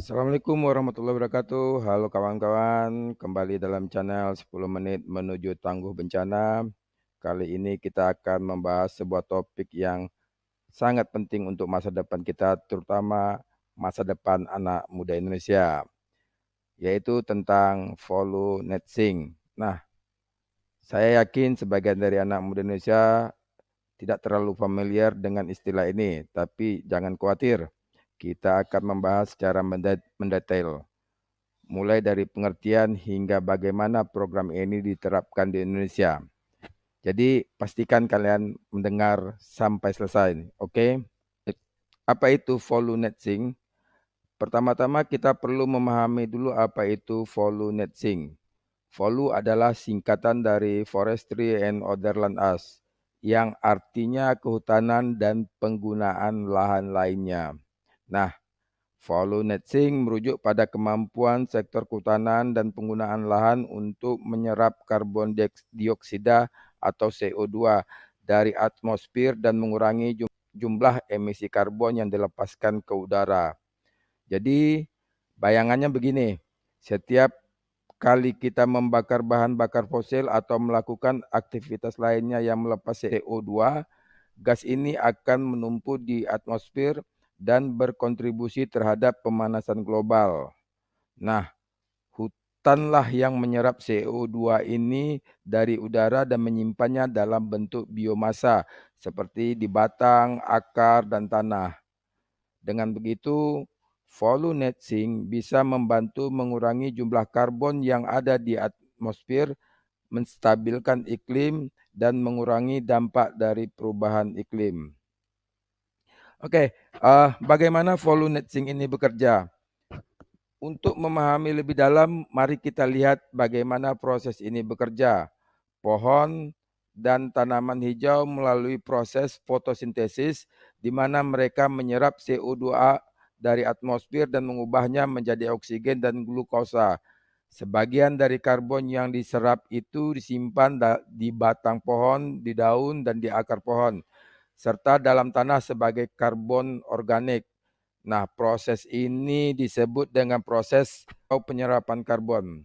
Assalamualaikum warahmatullahi wabarakatuh. Halo kawan-kawan, kembali dalam channel 10 menit menuju tangguh bencana. Kali ini kita akan membahas sebuah topik yang sangat penting untuk masa depan kita, terutama masa depan anak muda Indonesia, yaitu tentang volumetric. Nah, saya yakin sebagian dari anak muda Indonesia tidak terlalu familiar dengan istilah ini, tapi jangan khawatir. Kita akan membahas secara mendetail, mulai dari pengertian hingga bagaimana program ini diterapkan di Indonesia. Jadi pastikan kalian mendengar sampai selesai, oke? Apa itu volumetric? Pertama-tama kita perlu memahami dulu apa itu volumetric. Volu adalah singkatan dari Forestry and Other Land Use, yang artinya kehutanan dan penggunaan lahan lainnya. Nah, volumetric merujuk pada kemampuan sektor kehutanan dan penggunaan lahan untuk menyerap karbon dioksida atau CO2 dari atmosfer dan mengurangi jumlah emisi karbon yang dilepaskan ke udara. Jadi bayangannya begini, setiap kali kita membakar bahan bakar fosil atau melakukan aktivitas lainnya yang melepas CO2, gas ini akan menumpuk di atmosfer dan berkontribusi terhadap pemanasan global. Nah, hutanlah yang menyerap CO2 ini dari udara dan menyimpannya dalam bentuk biomasa seperti di batang, akar, dan tanah. Dengan begitu, volumetric bisa membantu mengurangi jumlah karbon yang ada di atmosfer, menstabilkan iklim, dan mengurangi dampak dari perubahan iklim. Oke, bagaimana volumetric ini bekerja? Untuk memahami lebih dalam, mari kita lihat bagaimana proses ini bekerja. Pohon dan tanaman hijau melalui proses fotosintesis, di mana mereka menyerap CO2 dari atmosfer dan mengubahnya menjadi oksigen dan glukosa. Sebagian dari karbon yang diserap itu disimpan di batang pohon, di daun, dan di akar pohon, serta dalam tanah sebagai karbon organik. Nah, proses ini disebut dengan proses penyerapan karbon.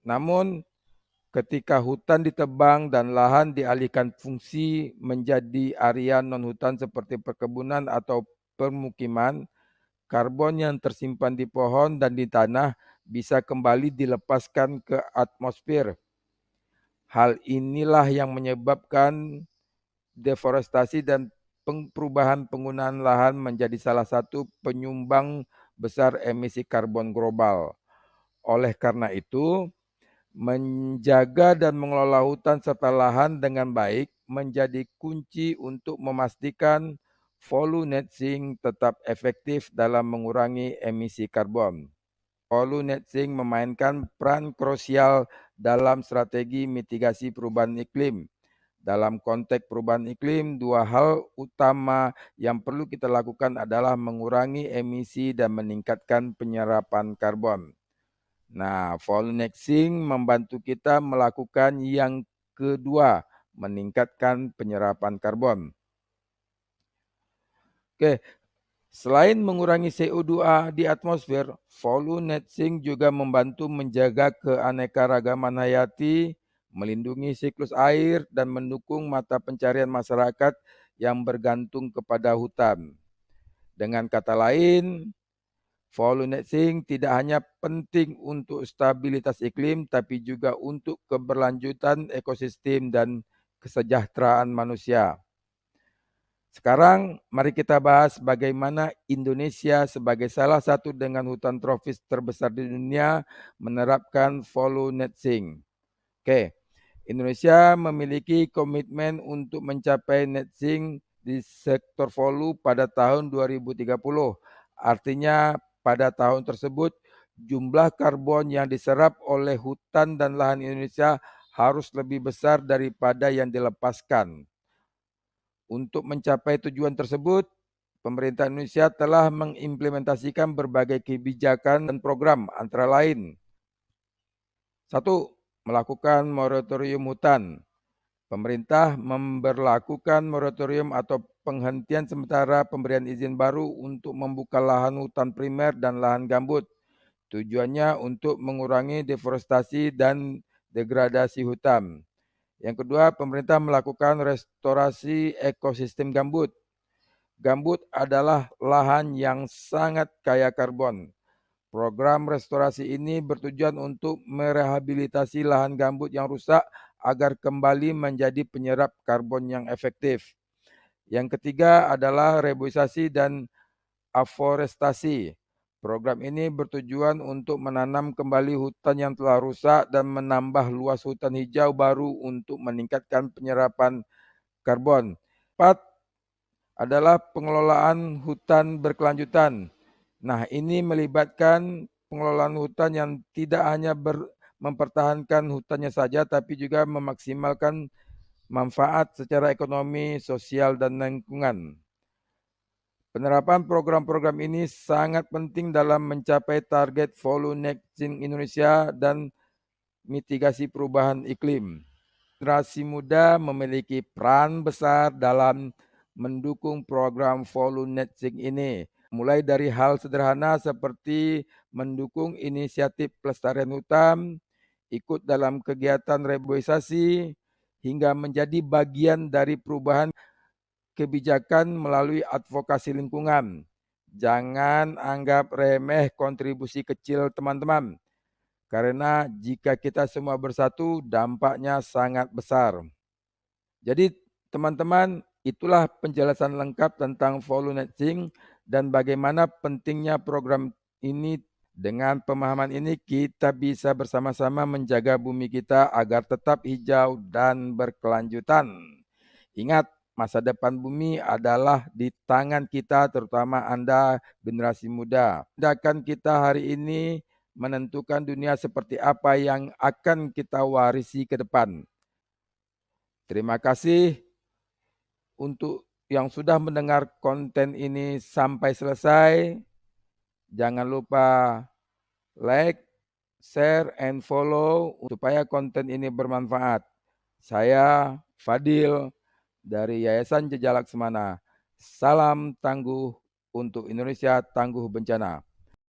Namun, ketika hutan ditebang dan lahan dialihkan fungsi menjadi area non-hutan seperti perkebunan atau permukiman, karbon yang tersimpan di pohon dan di tanah bisa kembali dilepaskan ke atmosfer. Hal inilah yang menyebabkan deforestasi dan perubahan penggunaan lahan menjadi salah satu penyumbang besar emisi karbon global. Oleh karena itu, menjaga dan mengelola hutan serta lahan dengan baik menjadi kunci untuk memastikan volumetric tetap efektif dalam mengurangi emisi karbon. Volumetric memainkan peran krusial dalam strategi mitigasi perubahan iklim. Dalam konteks perubahan iklim, dua hal utama yang perlu kita lakukan adalah mengurangi emisi dan meningkatkan penyerapan karbon. Nah, volumetric membantu kita melakukan yang kedua, meningkatkan penyerapan karbon. Oke, selain mengurangi CO2 di atmosfer, volumetric juga membantu menjaga keanekaragaman hayati, melindungi siklus air, dan mendukung mata pencarian masyarakat yang bergantung kepada hutan. Dengan kata lain, volumetric tidak hanya penting untuk stabilitas iklim, tapi juga untuk keberlanjutan ekosistem dan kesejahteraan manusia. Sekarang mari kita bahas bagaimana Indonesia sebagai salah satu dengan hutan tropis terbesar di dunia menerapkan volumetric. Oke, Indonesia memiliki komitmen untuk mencapai net sink di sektor volu pada tahun 2030. Artinya pada tahun tersebut jumlah karbon yang diserap oleh hutan dan lahan Indonesia harus lebih besar daripada yang dilepaskan. Untuk mencapai tujuan tersebut, pemerintah Indonesia telah mengimplementasikan berbagai kebijakan dan program, antara lain: 1. Melakukan moratorium hutan. Pemerintah memberlakukan moratorium atau penghentian sementara pemberian izin baru untuk membuka lahan hutan primer dan lahan gambut. Tujuannya untuk mengurangi deforestasi dan degradasi hutan. Yang kedua, pemerintah melakukan restorasi ekosistem gambut. Gambut adalah lahan yang sangat kaya karbon. Program restorasi ini bertujuan untuk merehabilitasi lahan gambut yang rusak agar kembali menjadi penyerap karbon yang efektif. Yang ketiga adalah reboisasi dan aforestasi. Program ini bertujuan untuk menanam kembali hutan yang telah rusak dan menambah luas hutan hijau baru untuk meningkatkan penyerapan karbon. Empat adalah pengelolaan hutan berkelanjutan. Nah, ini melibatkan pengelolaan hutan yang tidak hanya mempertahankan hutannya saja, tapi juga memaksimalkan manfaat secara ekonomi, sosial, dan lingkungan. Penerapan program-program ini sangat penting dalam mencapai target volume netting Indonesia dan mitigasi perubahan iklim. Generasi muda memiliki peran besar dalam mendukung program volume netting ini. Mulai dari hal sederhana seperti mendukung inisiatif pelestarian hutan, ikut dalam kegiatan reboisasi, hingga menjadi bagian dari perubahan kebijakan melalui advokasi lingkungan. Jangan anggap remeh kontribusi kecil teman-teman, karena jika kita semua bersatu, dampaknya sangat besar. Jadi teman-teman, itulah penjelasan lengkap tentang volume netting dan bagaimana pentingnya program ini. Dengan pemahaman ini kita bisa bersama-sama menjaga bumi kita agar tetap hijau dan berkelanjutan. Ingat, masa depan bumi adalah di tangan kita, terutama Anda generasi muda. Tindakan kita hari ini menentukan dunia seperti apa yang akan kita warisi ke depan. Terima kasih untuk yang sudah mendengar konten ini sampai selesai. Jangan lupa like, share, and follow supaya konten ini bermanfaat. Saya Fadil dari Yayasan Jejalak Semana. Salam tangguh untuk Indonesia tangguh bencana.